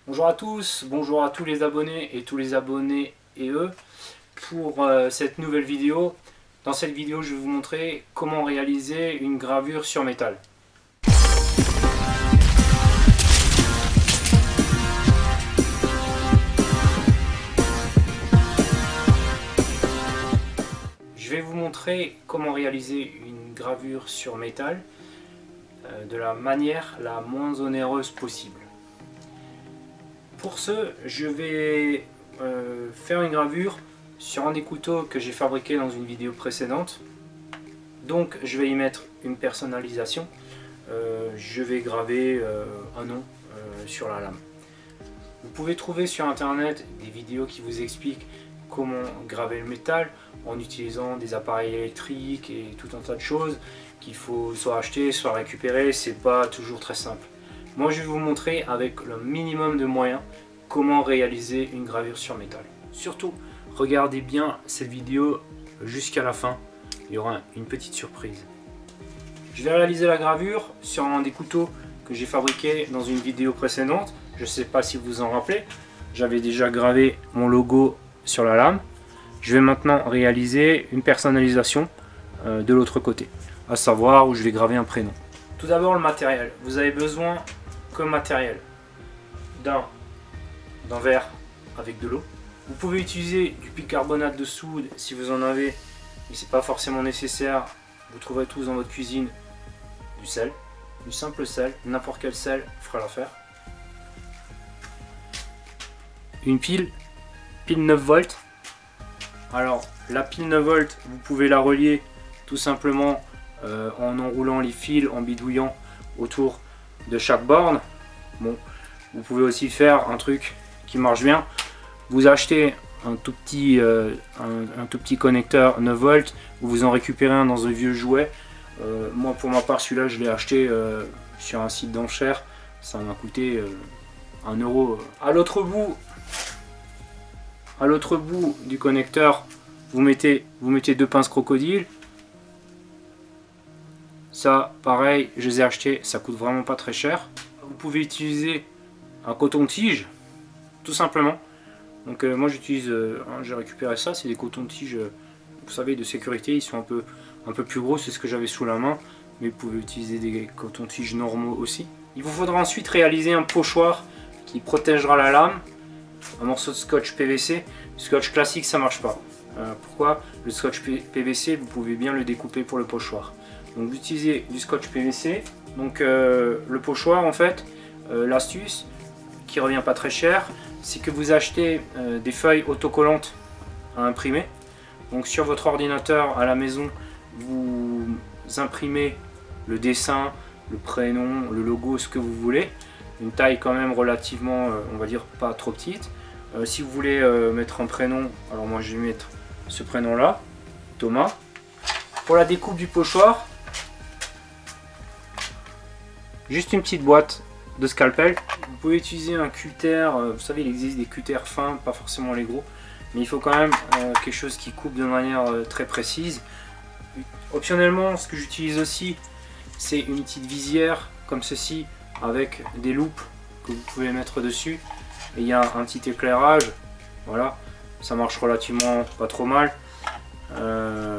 Bonjour à tous, bonjour à tous les abonnés et tous les abonnés et eux pour cette nouvelle vidéo. Dans cette vidéo, je vais vous montrer comment réaliser une gravure sur métal. Je vais vous montrer comment réaliser une gravure sur métal de la manière la moins onéreuse possible. Pour ce, je vais faire une gravure sur un des couteaux que j'ai fabriqué dans une vidéo précédente. Donc je vais y mettre une personnalisation. Je vais graver un nom sur la lame. Vous pouvez trouver sur internet des vidéos qui vous expliquent comment graver le métal en utilisant des appareils électriques et tout un tas de choses qu'il faut soit acheter, soit récupérer. C'est pas toujours très simple. Moi je vais vous montrer avec le minimum de moyens comment réaliser une gravure sur métal. Surtout, regardez bien cette vidéo jusqu'à la fin, il y aura une petite surprise. Je vais réaliser la gravure sur un des couteaux que j'ai fabriqué dans une vidéo précédente. Je ne sais pas si vous vous en rappelez, j'avais déjà gravé mon logo sur la lame. Je vais maintenant réaliser une personnalisation de l'autre côté, à savoir où je vais graver un prénom. Tout d'abord le matériel. Vous avez besoin comme matériel d'un verre avec de l'eau. Vous pouvez utiliser du bicarbonate de soude si vous en avez, mais c'est pas forcément nécessaire. Vous trouverez tous dans votre cuisine du sel, du simple sel, n'importe quel sel fera l'affaire. Une pile 9 volts. Alors la pile 9 volts, vous pouvez la relier tout simplement en enroulant les fils, en bidouillant autour de chaque borne. Bon, vous pouvez aussi faire un truc qui marche bien. Vous achetez un tout petit connecteur 9 volts, vous en récupérez un dans un vieux jouet. Moi pour ma part celui-là je l'ai acheté sur un site d'enchères, ça m'a coûté 1 euro. À l'autre bout du connecteur, vous mettez 2 pinces crocodile. Ça pareil, je les ai achetés, ça coûte vraiment pas très cher. Vous pouvez utiliser un coton-tige, tout simplement. Donc moi j'utilise, j'ai récupéré ça, c'est des cotons-tiges, vous savez, de sécurité, ils sont un peu plus gros, c'est ce que j'avais sous la main, mais vous pouvez utiliser des cotons-tiges normaux aussi. Il vous faudra ensuite réaliser un pochoir qui protégera la lame, un morceau de scotch PVC. Le scotch classique ça marche pas. Pourquoi? Le scotch PVC, vous pouvez bien le découper pour le pochoir. Donc vous utilisez du scotch PVC, donc le pochoir en fait, l'astuce qui revient pas très cher, c'est que vous achetez des feuilles autocollantes à imprimer. Donc sur votre ordinateur à la maison, vous imprimez le dessin, le prénom, le logo, ce que vous voulez. Une taille quand même relativement, on va dire, pas trop petite. Si vous voulez mettre un prénom, alors moi je vais mettre ce prénom là, Thomas. Pour la découpe du pochoir, juste une petite boîte de scalpel. Vous pouvez utiliser un cutter, vous savez il existe des cutters fins, pas forcément les gros, mais il faut quand même quelque chose qui coupe de manière très précise. Optionnellement, ce que j'utilise aussi, c'est une petite visière comme ceci avec des loupes que vous pouvez mettre dessus, et il y a un petit éclairage, voilà, ça marche relativement pas trop mal.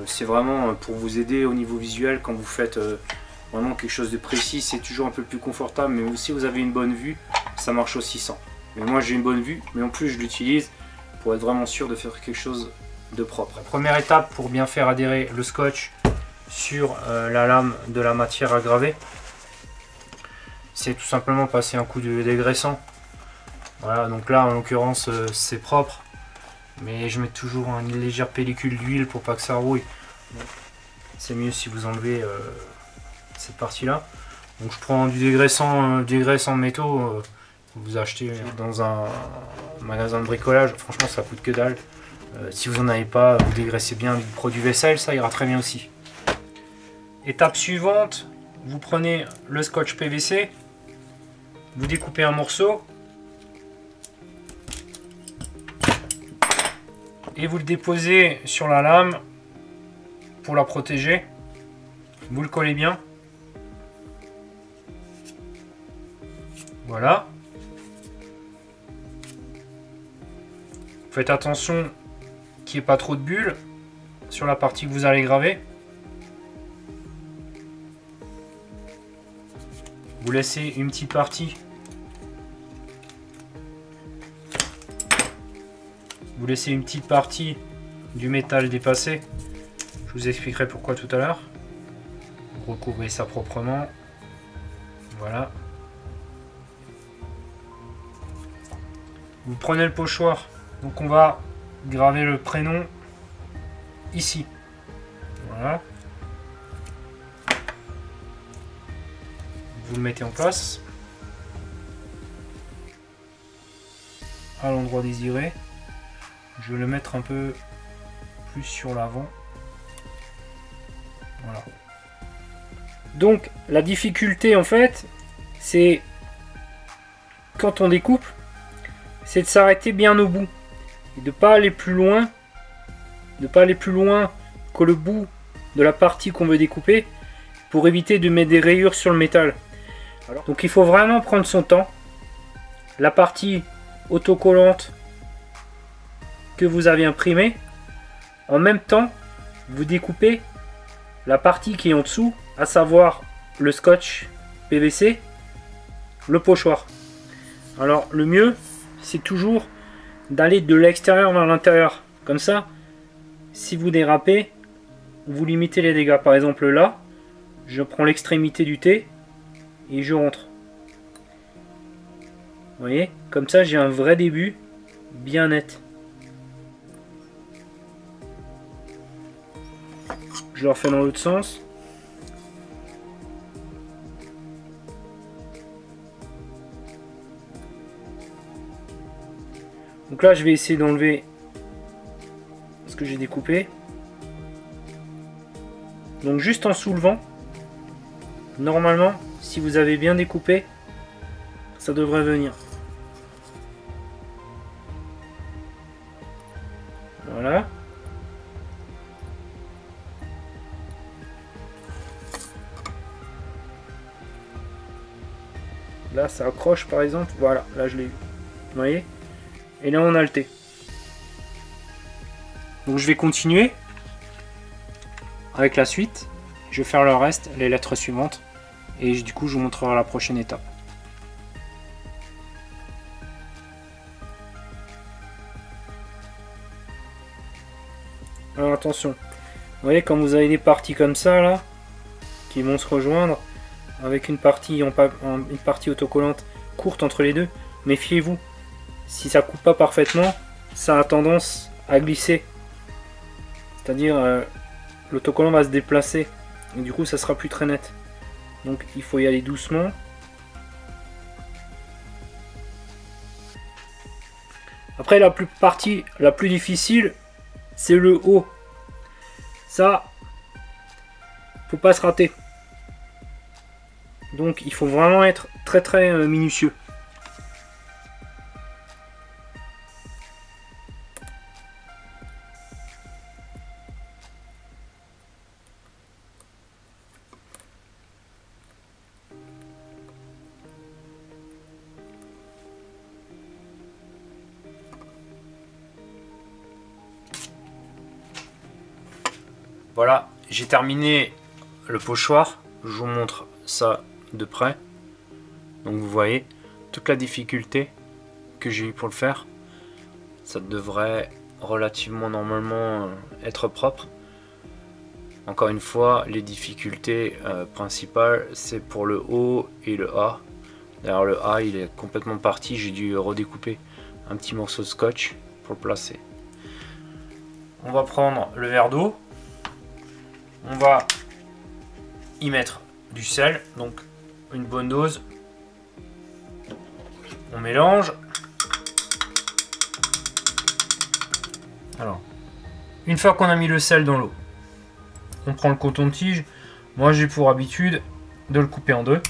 C'est vraiment pour vous aider au niveau visuel quand vous faites vraiment quelque chose de précis, c'est toujours un peu plus confortable, mais si vous avez une bonne vue, ça marche aussi sans. Mais moi j'ai une bonne vue, mais en plus je l'utilise pour être vraiment sûr de faire quelque chose de propre. La première étape pour bien faire adhérer le scotch sur la lame de la matière à graver, c'est tout simplement passer un coup de dégraissant. Voilà, donc là en l'occurrence c'est propre, mais je mets toujours une légère pellicule d'huile pour pas que ça rouille. C'est mieux si vous enlevez cette partie là. Donc je prends du dégraissant de métaux, vous achetez dans un magasin de bricolage, franchement ça coûte que dalle. Si vous en avez pas, vous dégraissez bien avec du produit vaisselle, ça ira très bien aussi. Étape suivante, vous prenez le scotch PVC, vous découpez un morceau et vous le déposez sur la lame pour la protéger. Vous le collez bien. Voilà. Faites attention qu'il n'y ait pas trop de bulles sur la partie que vous allez graver. Vous laissez une petite partie. Vous laissez une petite partie du métal dépasser. Je vous expliquerai pourquoi tout à l'heure. Vous recouvrez ça proprement. Voilà. Vous prenez le pochoir. Donc on va graver le prénom ici. Voilà. Vous le mettez en place. À l'endroit désiré. Je vais le mettre un peu plus sur l'avant. Voilà. Donc la difficulté en fait, c'est quand on découpe, c'est de s'arrêter bien au bout et de pas aller plus loin, que le bout de la partie qu'on veut découper pour éviter de mettre des rayures sur le métal. Alors, donc il faut vraiment prendre son temps. La partie autocollante que vous avez imprimée, en même temps vous découpez la partie qui est en dessous, à savoir le scotch PVC, le pochoir. Alors le mieux c'est toujours d'aller de l'extérieur vers l'intérieur, comme ça si vous dérapez vous limitez les dégâts. Par exemple là je prends l'extrémité du T et je rentre, vous voyez, comme ça j'ai un vrai début bien net. Je le refais dans l'autre sens. Donc là, je vais essayer d'enlever ce que j'ai découpé. Donc juste en soulevant, normalement, si vous avez bien découpé, ça devrait venir. Voilà. Là ça accroche par exemple, voilà, là je l'ai eu, vous voyez, et là on a le T. Donc je vais continuer avec la suite, je vais faire le reste, les lettres suivantes, et du coup je vous montrerai la prochaine étape. Alors attention, vous voyez quand vous avez des parties comme ça là, qui vont se rejoindre, avec une partie autocollante courte entre les deux, méfiez-vous, si ça coupe pas parfaitement, ça a tendance à glisser, c'est-à-dire l'autocollant va se déplacer et du coup ça sera plus très net, donc il faut y aller doucement. Après la partie la plus difficile c'est le haut, ça faut pas se rater. Donc il faut vraiment être très minutieux. Voilà, j'ai terminé le pochoir. Je vous montre ça de près. Donc vous voyez toute la difficulté que j'ai eu pour le faire. Ça devrait relativement normalement être propre. Encore une fois, les difficultés principales c'est pour le haut et le A. D'ailleurs le A il est complètement parti, j'ai dû redécouper un petit morceau de scotch pour le placer. On va prendre le verre d'eau, on va y mettre du sel, donc une bonne dose. On mélange. Alors, une fois qu'on a mis le sel dans l'eau, on prend le coton-tige. Moi j'ai pour habitude de le couper en deux.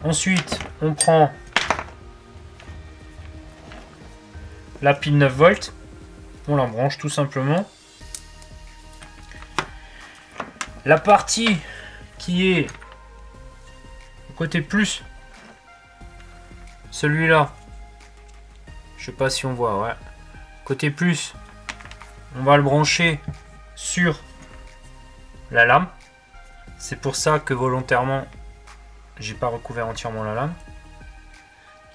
Ensuite, on prend la pile 9 volts. On la branche tout simplement. La partie qui est côté plus celui-là, je sais pas si on voit, ouais. Côté plus, on va le brancher sur la lame. C'est pour ça que volontairement, j'ai pas recouvert entièrement la lame.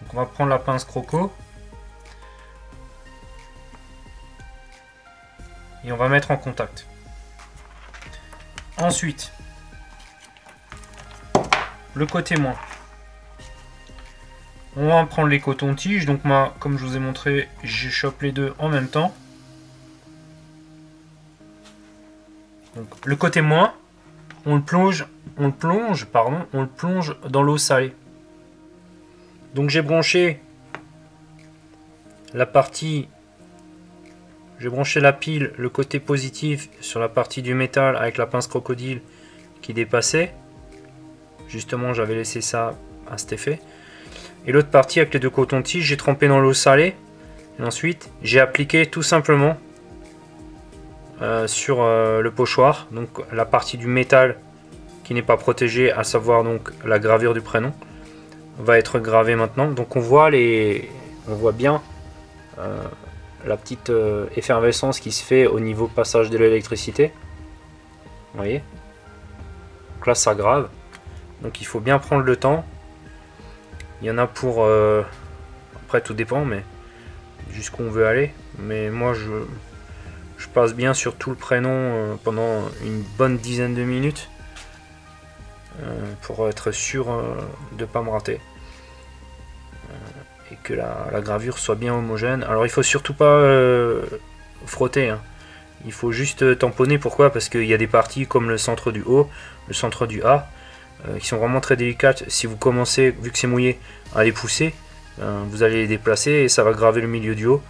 Donc on va prendre la pince croco. Et on va mettre en contact. Ensuite, le côté moins. On va prendre les cotons-tiges. Donc moi, comme je vous ai montré, je chope les deux en même temps. Donc le côté moins, on le plonge dans l'eau salée. Donc j'ai branché la partie, j'ai branché la pile, le côté positif sur la partie du métal avec la pince crocodile qui dépassait. Justement, j'avais laissé ça à cet effet. Et l'autre partie avec les deux cotons-tiges, j'ai trempé dans l'eau salée. Et ensuite, j'ai appliqué tout simplement sur le pochoir, donc la partie du métal qui n'est pas protégée, à savoir donc la gravure du prénom, va être gravée maintenant. Donc on voit bien la petite effervescence qui se fait au niveau passage de l'électricité. Vous voyez, donc là ça grave, donc il faut bien prendre le temps. Il y en a pour après tout dépend, mais jusqu'où on veut aller. Mais moi je passe bien sur tout le prénom pendant une bonne dizaine de minutes pour être sûr de ne pas me rater et que la gravure soit bien homogène. Alors il faut surtout pas frotter, hein. Il faut juste tamponner. Pourquoi? Parce qu'il y a des parties comme le centre du haut, le centre du A qui sont vraiment très délicates. Si vous commencez, vu que c'est mouillé, à les pousser, vous allez les déplacer et ça va graver le milieu du haut.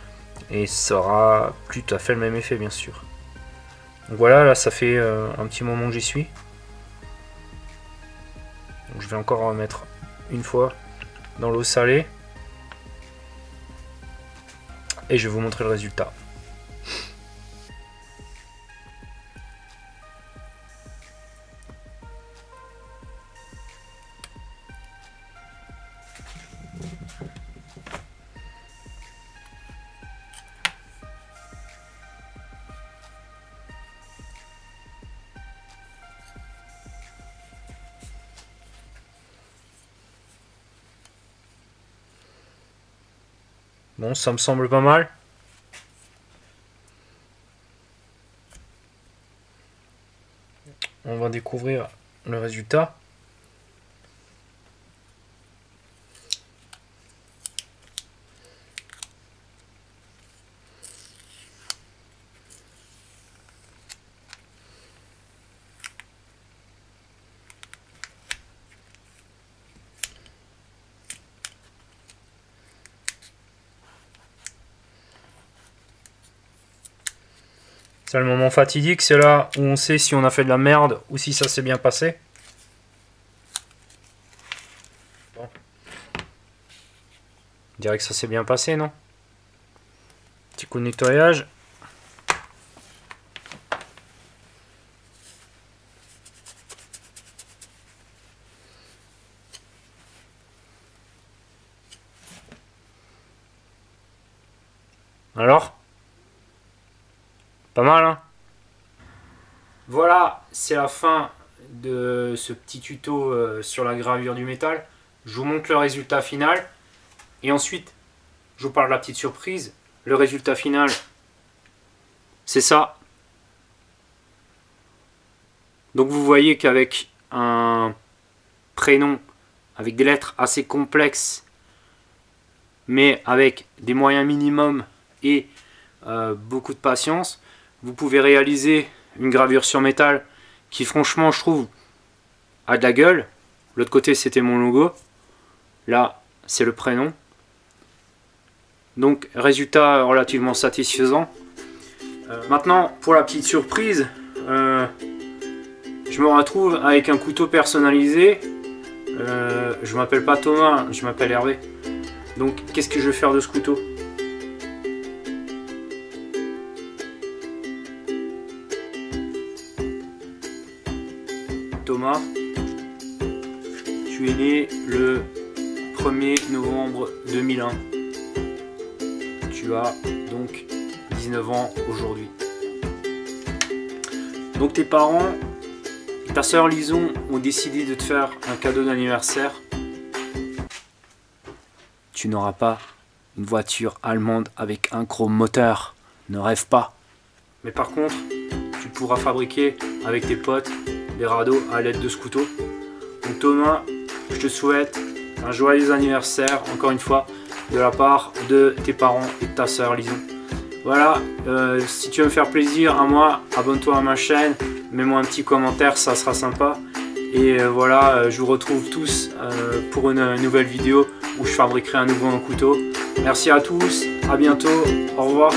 Et ça aura plus tout à fait le même effet, bien sûr. Donc voilà, là ça fait un petit moment que j'y suis. Donc je vais encore en mettre une fois dans l'eau salée. Et je vais vous montrer le résultat. Bon, ça me semble pas mal. On va découvrir le résultat. C'est le moment fatidique, c'est là où on sait si on a fait de la merde ou si ça s'est bien passé. Bon. On dirait que ça s'est bien passé, non? Petit coup de nettoyage. Alors? Pas mal, hein? Voilà, c'est la fin de ce petit tuto sur la gravure du métal. Je vous montre le résultat final. Et ensuite, je vous parle de la petite surprise. Le résultat final, c'est ça. Donc vous voyez qu'avec un prénom, avec des lettres assez complexes, mais avec des moyens minimums et beaucoup de patience, vous pouvez réaliser une gravure sur métal qui franchement je trouve a de la gueule. L'autre côté c'était mon logo, là c'est le prénom. Donc résultat relativement satisfaisant. Maintenant pour la petite surprise, je me retrouve avec un couteau personnalisé. Je m'appelle pas Thomas, je m'appelle Hervé. Donc qu'est-ce que je vais faire de ce couteau? Thomas, tu es né le 1er novembre 2001. Tu as donc 19 ans aujourd'hui. Donc tes parents, ta sœur Lison ont décidé de te faire un cadeau d'anniversaire. Tu n'auras pas une voiture allemande avec un gros moteur. Ne rêve pas. Mais par contre, tu pourras fabriquer avec tes potes des radeaux à l'aide de ce couteau. Donc Thomas, je te souhaite un joyeux anniversaire, encore une fois, de la part de tes parents et de ta sœur Lison. Voilà, si tu veux me faire plaisir à moi, abonne-toi à ma chaîne, mets-moi un petit commentaire, ça sera sympa. Et voilà, je vous retrouve tous pour une nouvelle vidéo où je fabriquerai un nouveau couteau. Merci à tous, à bientôt, au revoir.